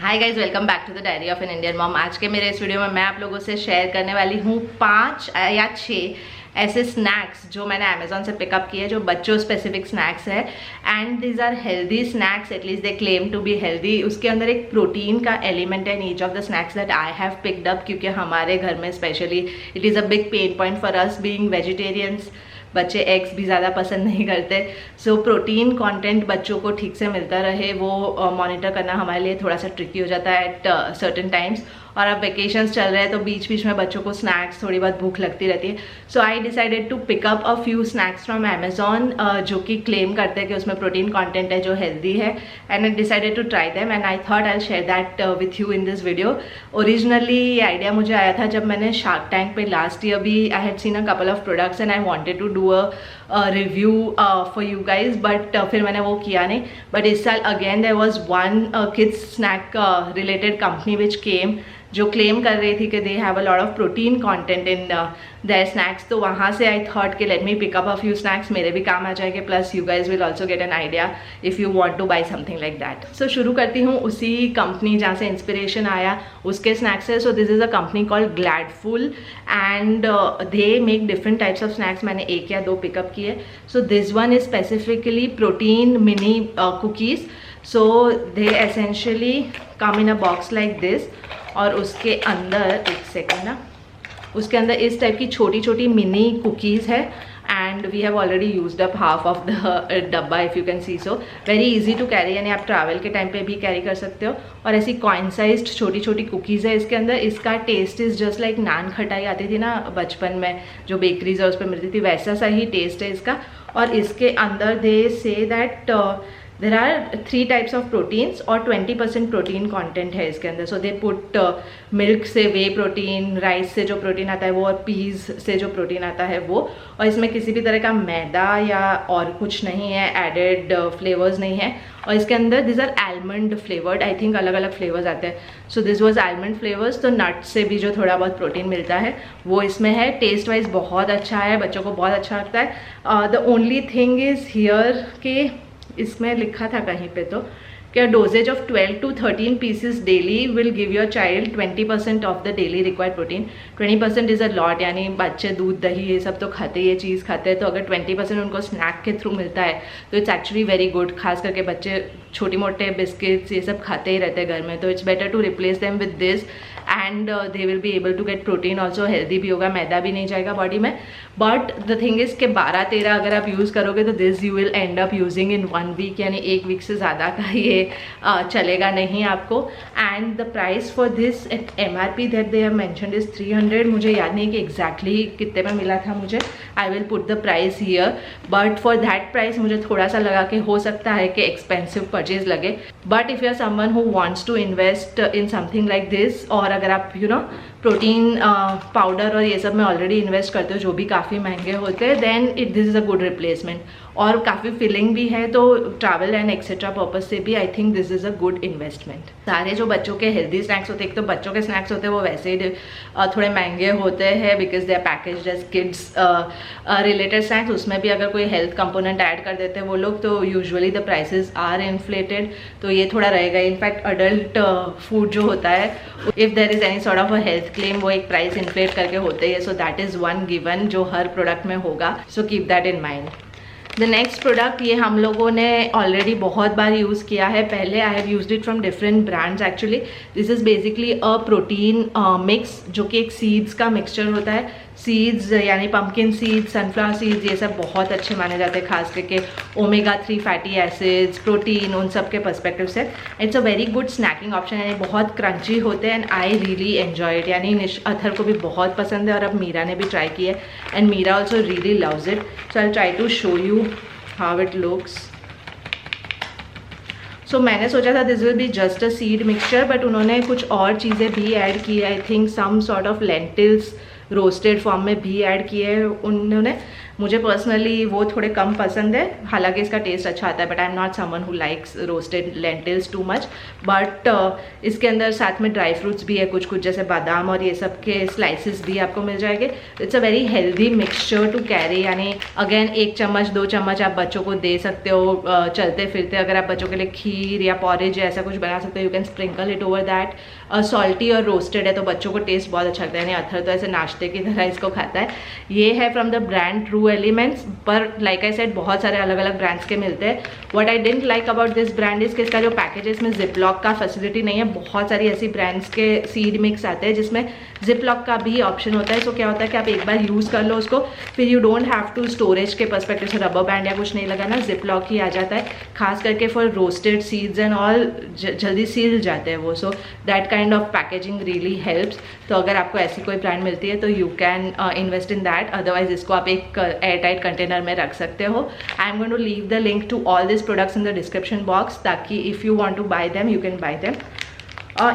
Hi guys, welcome back to the diary of an Indian mom. आज के मेरे इस वीडियो में मैं आप लोगों से शेयर करने वाली हूँ 5 या 6 ऐसे स्नैक्स जो मैंने अमेजोन से पिकअप किए, जो बच्चों स्पेसिफिक स्नैक्स है and these are healthy snacks, at least they claim to be healthy. उसके अंदर एक प्रोटीन का एलिमेंट है in each of the snacks that I have picked up, क्योंकि हमारे घर में specially it is a big pain point for us being vegetarians. बच्चे एग्स भी ज़्यादा पसंद नहीं करते, सो प्रोटीन कंटेंट बच्चों को ठीक से मिलता रहे वो मॉनिटर करना हमारे लिए थोड़ा सा ट्रिकी हो जाता है एट सर्टेन टाइम्स। और अब वेकेशंस चल रहे हैं तो बीच बीच में बच्चों को स्नैक्स, थोड़ी बहुत भूख लगती रहती है। So I decided to pick up a few snacks from Amazon जो कि क्लेम करते हैं कि उसमें प्रोटीन कंटेंट है जो हेल्दी है, and I decided to try them and I thought I share that with you in this video. Originally ये आइडिया मुझे आया था जब मैंने शार्क टैंक पे लास्ट ईयर भी I had seen a couple of products and I wanted to do a review for you guys, but फिर मैंने वो किया नहीं। बट इस साल again there was one kids snack related company विच केम, जो क्लेम कर रही थी कि they have a lot of protein content in their snacks. तो वहाँ से आई थॉट कि let me pick up a few snacks, मेरे भी काम आ जाएंगे, plus you guys will also get an idea if you want to buy something like that. So शुरू करती हूँ उसी कंपनी जहाँ से इंस्पिरेशन आया, उसके स्नैक्स है। So this is a company called Gladful and they make different types of snacks. मैंने 1 या 2 पिकअप किए। So this one is specifically protein mini cookies. So they essentially come in a box like this, और उसके अंदर एक second ना, उसके अंदर इस टाइप की छोटी छोटी मिनी कुकीज़ है and we have already used up half of the डब्बा, if you can see. So very easy to carry, यानी आप ट्रैवल के टाइम पे भी कैरी कर सकते हो। और ऐसी कॉइन साइज्ड छोटी छोटी कुकीज़ है इसके अंदर। इसका टेस्ट इज़ जस्ट लाइक नान खटाई आती थी ना बचपन में जो बेकरीज है उस पर मिलती थी, वैसा सा ही टेस्ट है इसका। और इसके अंदर they say that there are 3 types of proteins और 20% प्रोटीन कंटेंट है इसके अंदर। सो दे पुट मिल्क से वे प्रोटीन, राइस से जो प्रोटीन आता है वो, और पीज से जो प्रोटीन आता है वो। और इसमें किसी भी तरह का मैदा या और कुछ नहीं है, एडेड फ्लेवर्स नहीं है। और इसके अंदर this are almond flavoured, I think अलग अलग फ्लेवर्स आते हैं। So this was almond flavours, तो नट से भी जो थोड़ा बहुत प्रोटीन मिलता है वो इसमें है। टेस्ट वाइज बहुत अच्छा है, बच्चों को बहुत अच्छा लगता है। The only thing is here कि इसमें लिखा था कहीं पे तो कि doses of 12 to 13 pieces daily will give your child 20% of the daily required protein. 20% is a lot, यानी बच्चे दूध दही ये सब तो खाते, ये चीज़ खाते हैं, तो अगर 20% उनको स्नैक के थ्रू मिलता है तो इट्स एक्चुअली वेरी गुड। खास करके बच्चे छोटे मोटे बिस्किट्स ये सब खाते ही रहते हैं घर में, तो it's better to replace them with this and they will be able to get protein also. Healthy भी होगा, मैदा भी नहीं जाएगा बॉडी में। बट द थिंग इज़ कि 12-13 अगर आप यूज़ करोगे तो this you will end up using in 1 week, यानी 1 वीक से ज़्यादा का ये चलेगा नहीं आपको। And the price for this eight MRP that they have mentioned is 300। मुझे याद नहीं कि एग्जैक्टली कितने में मिला था मुझे, I will put the price here, but for that price मुझे थोड़ा सा लगा कि हो सकता है कि एक्सपेंसिव परचेज लगे। But if you are someone who wants to invest in something like this, और अगर आप यू नो प्रोटीन पाउडर और ये सब में ऑलरेडी इन्वेस्ट करते हो जो भी काफ़ी महंगे होते हैं, then this is a good replacement. और काफ़ी फिलिंग भी है, तो ट्रैवल एंड एक्सेट्रा पर्पज से भी I think this is a good investment. सारे जो बच्चों के हेल्दी स्नैक्स होते हैं, एक तो बच्चों के स्नैक्स होते हैं वो वैसे ही थोड़े महंगे होते हैं because they are packaged as kids related snacks. उसमें भी अगर कोई हेल्थ कंपोनेंट ऐड कर देते हैं वो लोग, तो usually the prices are inflated, तो ये थोड़ा रहेगा। इनफैक्ट अडल्ट फूड जो होता है, if there is any sort of a health claim, वो एक प्राइस इन्फ्लेट करके होते हैं। So that is one given जो हर प्रोडक्ट में होगा, so keep that in mind. The next product, ये हम लोगों ने ऑलरेडी बहुत बार यूज़ किया है पहले। I have used it from different brands actually. This is basically a protein mix, जो कि एक सीड्स का मिक्सचर होता है। सीड्स यानी पम्पकिन सीड्स, सनफ्लावर सीड्स, ये सब बहुत अच्छे माने जाते हैं, खास करके ओमेगा 3 फैटी एसिड्स, प्रोटीन, उन सब के पर्सपेक्टिव से। It's a very good snacking option, यानी बहुत क्रंची होते हैं and I really enjoy it. यानी अथर को भी बहुत पसंद है और अब मीरा ने भी ट्राई किया है and Meera also really loves it. So I try to show you how it looks. So मैंने सोचा था this will be just a seed mixture, but उन्होंने कुछ और चीज़ें भी ऐड की है। I think some sort of lentils roasted form में भी ऐड किए हैं उन्होंने। मुझे पर्सनली वो थोड़े कम पसंद है, हालांकि इसका टेस्ट अच्छा आता है, but I am not someone who likes roasted lentils too much. But इसके अंदर साथ में ड्राई फ्रूट्स भी है कुछ कुछ, जैसे बादाम और ये सब के स्लाइसिस भी आपको मिल जाएंगे। It's a very healthy mixture to carry, यानी अगेन 1 चम्मच 2 चम्मच आप बच्चों को दे सकते हो चलते फिरते। अगर आप बच्चों के लिए खीर या पॉरेज या ऐसा कुछ बना सकते हो, you can sprinkle it over that. Salty और रोस्टेड है तो बच्चों को टेस्ट बहुत अच्छा लगता है, यानी अथर तो ऐसे नाश्ते की तरह इसको खाता है। ये है from the brand true elements, पर लाइक आई सेड बहुत सारे अलग अलग ब्रांड्स के मिलते हैं। What I didn't like about this brand is कि इसका जो पैकेज है इसमें जिप लॉक का फैसिलिटी नहीं है। बहुत सारी ऐसी ब्रांड्स के सीड मिक्स आते हैं जिसमें जिप लॉक का भी ऑप्शन होता है। सो क्या होता है कि आप एक बार यूज़ कर लो उसको, फिर you don't have to storage के पर्सपेक्टिव से रबर बैंड या कुछ नहीं लगाना, जिप लॉक ही आ जाता है। खास करके for roasted seeds and all जल्दी सील जाते हैं वो। So that kind of packaging really helps. तो अगर आपको ऐसी कोई ब्रांड मिलती है तो you can invest in that, otherwise इसको आप एक एयर टाइट कंटेनर में रख सकते हो। I am going to leave the link to all this products in the description box, ताकि if you want to buy them you can buy them.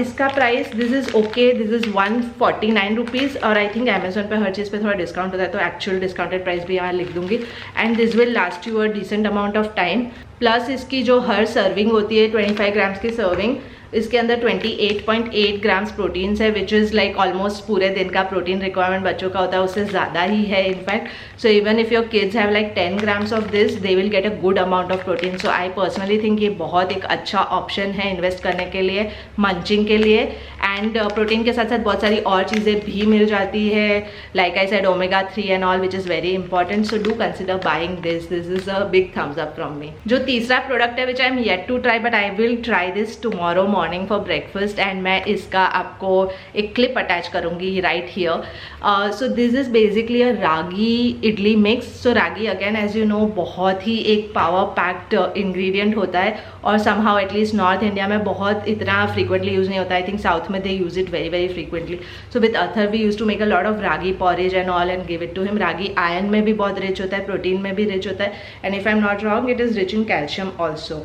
इसका price this is okay, this is 149 rupees, और I think Amazon पे हर चीज़ पे थोड़ा discount होता है, तो actual discounted price भी यहाँ लिख दूंगी। And this will last you a decent amount of time. Plus इसकी जो हर सर्विंग होती है 25 ग्राम्स की सर्विंग, इसके अंदर 28.8 ग्राम्स प्रोटीन्स है, विच इज़ लाइक ऑलमोस्ट पूरे दिन का प्रोटीन रिक्वायरमेंट बच्चों का होता है, उससे ज़्यादा ही है in fact. So even if your kids have like 10 grams of this, they will get a good amount of protein. So I personally think ये बहुत एक अच्छा ऑप्शन है इन्वेस्ट करने के लिए, मंचिंग के लिए। एंड प्रोटीन के साथ साथ बहुत सारी और चीज़ें भी मिल जाती है, like I said omega 3 and all, which is very important. So do consider buying this, this is a big thumbs up from me. जो तीसरा प्रोडक्ट है which I am yet to try, but I will try this tomorrow morning for breakfast, and मैं इसका आपको एक clip attach करूंगी right here. So this is basically a ragi idli mix. So ragi again as you know बहुत ही एक power packed ingredient होता है, और समहाउ एटलीस्ट नॉर्थ इंडिया में बहुत इतना फ्रीक्वेंटली यूज नहीं होता। आई थिंक साउथ में they use it very very frequently. So with Atharv we use to make a lot of ragi porridge and all and give it to him. Ragi iron में भी बहुत rich होता है, प्रोटीन में भी रिच होता है, and if I am not wrong it is rich in calcium also.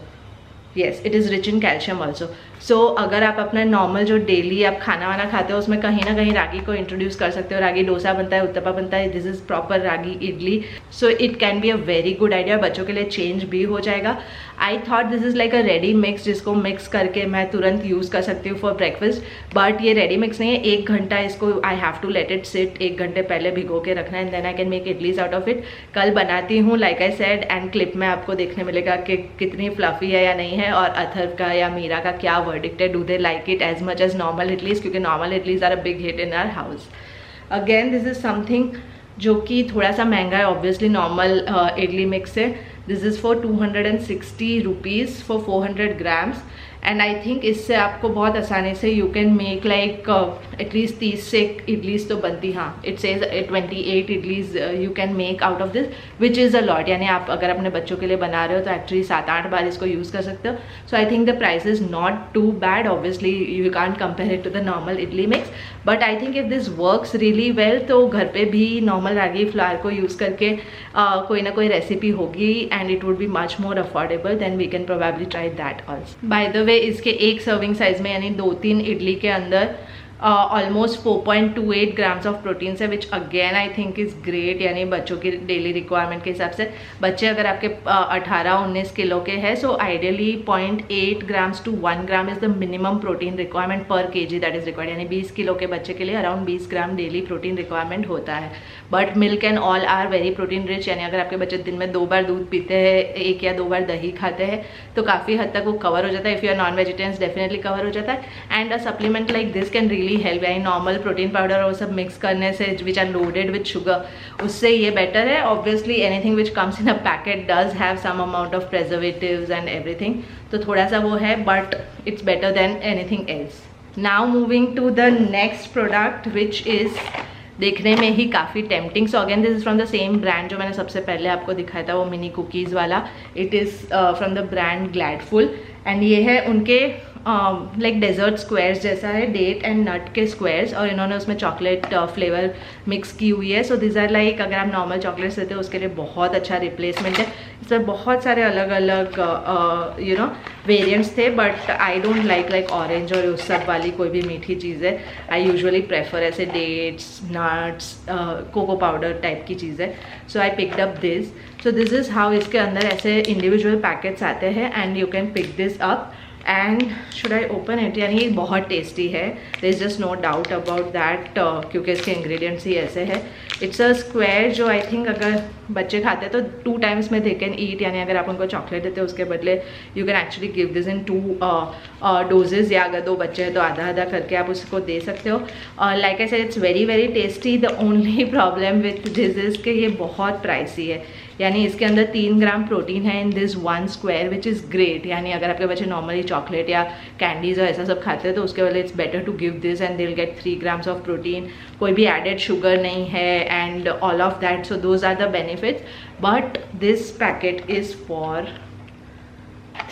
Yes, it is rich in calcium also. So अगर आप अपना नॉर्मल जो डेली आप खाना वाना खाते हो उसमें कहीं ना कहीं रागी को इंट्रोड्यूस कर सकते हो। रागी डोसा बनता है, उत्तपा बनता है, this is proper ragi idli. So it can be a very good idea, बच्चों के लिए चेंज भी हो जाएगा। I thought this is like a ready mix जिसको मिक्स करके मैं तुरंत यूज़ कर सकती हूँ फॉर ब्रेकफास्ट, बट ये रेडी मिक्स नहीं है। 1 घंटा इसको I have to let it sit, 1 घंटे पहले भिगो के रखना है, and then I can make idlis out of it. कल बनाती हूँ like I said, and clip में आपको देखने मिलेगा कि कितनी फ्लफी है या नहीं है, और अथर का या मीरा का क्या वर्डिक्ट है, do they like it as much as normal idlis, क्योंकि normal idlis are a big hit in our house. Again this is something जो कि थोड़ा सा महंगा है ऑब्वियसली नॉर्मल इडली मिक्स है। This is for 260 rupees for 400 grams, and I think इससे आपको बहुत आसानी से you can make like at least 30 से इडलीज तो बनती, हाँ it says 28 idlis you can make out of this, which is a lot. यानी आप अगर अपने बच्चों के लिए बना रहे हो तो एक्चुअली 7-8 बार इसको यूज़ कर सकते हो। So I think the price is not too bad, obviously you can't compare it to the normal idli mix, but I think if this works really well तो घर पे भी नॉर्मल रागी फ्लावर को यूज़ करके कोई ना कोई रेसिपी होगी, and it would be much more affordable, then we can probably try that also. By the way इसके एक सर्विंग साइज में यानी 2-3 इडली के अंदर ऑलमोस्ट 4.28 ग्राम्स ऑफ प्रोटीन है, which again I think is great. यानी बच्चों की डेली रिक्वायरमेंट के हिसाब से, बच्चे अगर आपके 18-19 किलो के हैं, so ideally 0.8 grams to 1 gram is the minimum protein requirement पर केजी दैट इज़ रिक्वायर्ड। यानी 20 किलो के बच्चे के लिए around 20 gram daily protein requirement होता है। But milk and all are very protein rich, यानी अगर आपके बच्चे दिन में 2 बार दूध पीते हैं, 1 या 2 बार दही खाते हैं, तो काफ़ी हद तक वो कवर हो जाता है। If you are non vegetarians definitely cover हो जाता है। And a supplement like this can really help, यानी नॉर्मल प्रोटीन पाउडर और सब मिक्स करने से which are loaded with sugar, उससे ये बेटर है। Obviously anything which comes in a packet does have some amount of preservatives and everything, तो थोड़ा सा वो है, but it's better than anything else. Now moving to the next product which is देखने में ही काफ़ी tempting. So again this is from the same brand जो मैंने सबसे पहले आपको दिखाया था, वो मिनी कुकीज़ वाला। It is from the brand Gladful, and ये है उनके लाइक डेजर्ट स्क्वायर्स जैसा है, डेट एंड नट के स्क्वायर्स, और इन्होंने उसमें चॉकलेट फ्लेवर मिक्स की हुई है। सो दिस आर लाइक अगर आप नॉर्मल चॉकलेट्स लेते हो उसके लिए बहुत अच्छा रिप्लेसमेंट है। इसमें बहुत सारे अलग अलग यू नो वेरिएंट्स थे, but I don't like orange और उस सब वाली कोई भी मीठी चीज़ें. आई यूजुअली प्रेफर ऐसे dates, nuts, cocoa powder type की चीज़ें. So I picked up this. So this is how इसके अंदर ऐसे इंडिविजुअल पैकेट्स आते हैं and you can pick this up. And should I open it? यानी ये बहुत टेस्टी है, there is just no doubt about that, क्योंकि इसके इंग्रेडिएंट्स ही ऐसे है. इट्स अ स्क्वायर जो आई थिंक अगर बच्चे खाते हैं तो 2 times में दे कैन ईट. यानी अगर आप उनको चॉकलेट देते हो उसके बदले you can actually give this in 2 doses, या अगर 2 बच्चे हैं तो आधा आधा करके आप उसको दे सकते हो. Like I said it's very very tasty. The only problem with this is कि ये बहुत प्राइसी है. यानी इसके अंदर 3 ग्राम प्रोटीन है in this 1 square which is great. यानी अगर आपके बच्चे नॉर्मली चॉकलेट या कैंडीज और ऐसा सब खाते हैं तो उसके बदले it's better to give this and they will get 3 grams of protein. कोई भी एडेड शुगर नहीं है and all of that. So those are the benefits. But this packet is for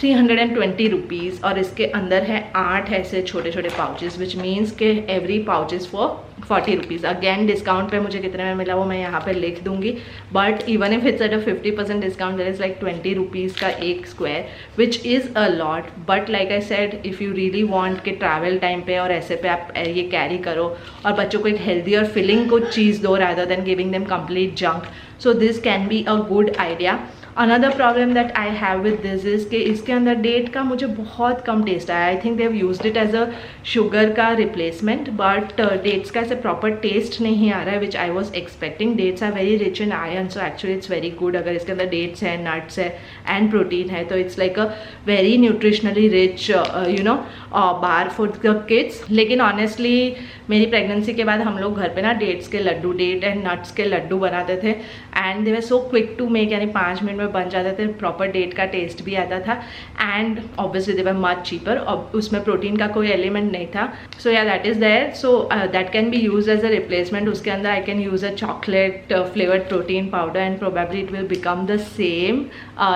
320 rupees और इसके अंदर है 8 ऐसे छोटे छोटे पाउचेस, विच मीन्स के every pouch is for 40 rupees. Again discount पे मुझे कितने में मिला वो मैं यहाँ पे लिख दूंगी. But even if it's at a 50% discount there is like 20 rupees का एक square, which is a lot. But like I said, if you really want के ट्रैवल टाइम पे और ऐसे पे आप ये कैरी करो और बच्चों को एक हेल्दी और फिलिंग कुछ चीज़ दो rather than giving them complete junk. So this can be a good idea. Another problem that I have with this is कि इसके अंदर डेट का मुझे बहुत कम टेस्ट आया. I think they have used it as a sugar का replacement, but dates का ऐसे प्रॉपर टेस्ट नहीं आ रहा है which I was expecting. Dates are very rich in iron, so actually it's very good. अगर इसके अंदर डेट्स है, नट्स है एंड प्रोटीन है तो it's like a very nutritionally rich you know bar for the kids. लेकिन honestly मेरी pregnancy के बाद हम लोग घर पे ना डेट्स के लड्डू, डेट एंड नट्स के लड्डू बनाते थे and they were so quick to make. यानी 5 मिनट में बन जाते थे, प्रॉपर डेट का टेस्ट भी आता था and obviously they were much cheaper. और उसमें प्रोटीन का कोई एलिमेंट नहीं था. So yeah that is there. So that can be use as a replacement. उसके अंदर I can use a chocolate flavoured protein powder and probably it will become the same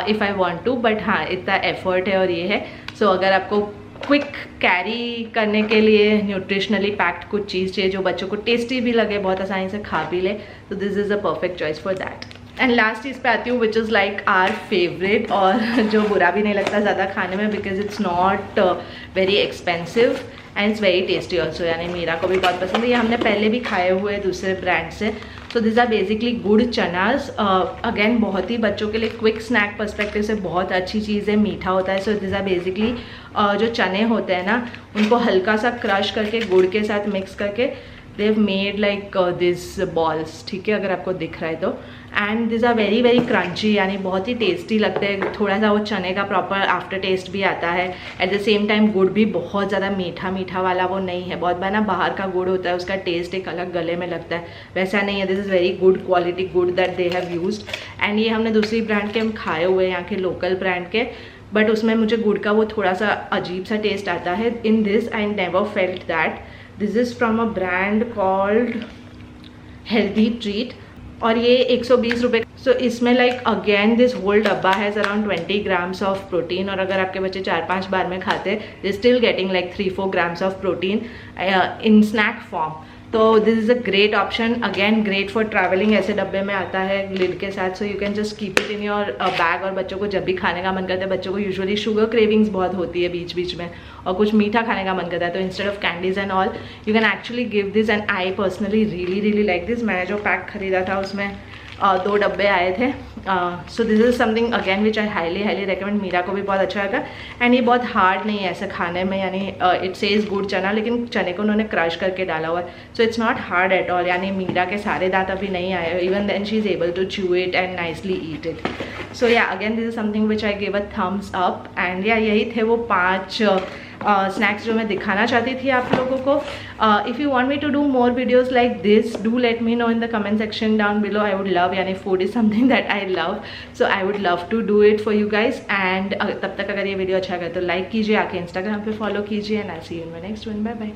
if I want to. But हाँ, इतना effort है और ये है. सो अगर आपको क्विक कैरी करने के लिए न्यूट्रिशनली पैक्ड कुछ चीज़ चाहिए जो बच्चों को टेस्टी भी लगे, बहुत आसानी से खा भी ले, तो this is a perfect choice for that. And last चीज़ पे आती हूँ which is like our favourite और जो बुरा भी नहीं लगता ज़्यादा खाने में because it's not very expensive and it's very tasty also. यानी मीरा को भी बहुत पसंद है. ये हमने पहले भी खाए हुए हैं दूसरे ब्रांड से. सो दिस आर बेसिकली गुड़ चनास. अगेन बहुत ही बच्चों के लिए क्विक स्नैक पर्सपेक्टिव से बहुत अच्छी चीज़ है, मीठा होता है. सो दिस आर बेसिकली जो चने होते हैं ना उनको हल्का सा क्रश करके गुड़ के साथ मिक्स करके they have made like this balls. ठीक है, अगर आपको दिख रहा है तो. And this are very very crunchy, यानी बहुत ही टेस्टी लगते हैं. थोड़ा सा वो चने का प्रॉपर आफ्टर टेस्ट भी आता है. एट द सेम टाइम गुड़ भी बहुत ज़्यादा मीठा मीठा वाला वो नहीं है. बहुत बार ना बाहर का गुड़ होता है उसका टेस्ट एक अलग गले में लगता है, वैसा नहीं है. This is very good quality gur that they have used. And ये हमने दूसरी ब्रांड के हम खाए हुए हैं, यहाँ के लोकल ब्रांड के, बट उसमें मुझे गुड़ का वो थोड़ा सा अजीब सा टेस्ट आता है. In this I never felt that. This is from a brand called Healthy Treat और ये 120 रुपये. सो इसमें लाइक अगेन दिस होल डब्बा has around 20 grams of protein. और अगर आपके बच्चे 4-5 बार में खाते they still getting like 3-4 grams of protein in snack form. तो this is a great option. Again great for travelling. ऐसे डब्बे में आता है लिड के साथ, so you can just keep it in your bag. और बच्चों को जब भी खाने का मन करता है, बच्चों को यूजुअली शुगर क्रेविंग्स बहुत होती है बीच बीच में और कुछ मीठा खाने का मन करता है, तो instead of candies and all you can actually give this. And I personally really like this. मैंने जो पैक खरीदा था उसमें 2 डब्बे आए थे. So this is something again which I highly recommend. Meera को भी बहुत अच्छा लगा. एंड ये बहुत हार्ड नहीं है ऐसे खाने में, यानी इट सेज गुड़ चना, लेकिन चने को उन्होंने क्रश करके डाला हुआ है. So it's not hard at all. यानी मीरा के सारे दांत अभी नहीं आए, even then she is able to chew it and nicely eat it. So yeah again this is something which I give a thumbs up. And yeah यही थे वो 5 स्नैक्स जो मैं दिखाना चाहती थी आप लोगों को. If you want me to do more videos like this, do let me know in the comment section down below. I would love, यानी food is something that I love, so I would love to do it for you guys. And तब तक अगर ये video अच्छा लगे तो like कीजिए, आके इंस्टाग्राम पे फॉलो कीजिए. And I see you in my next one. Bye bye.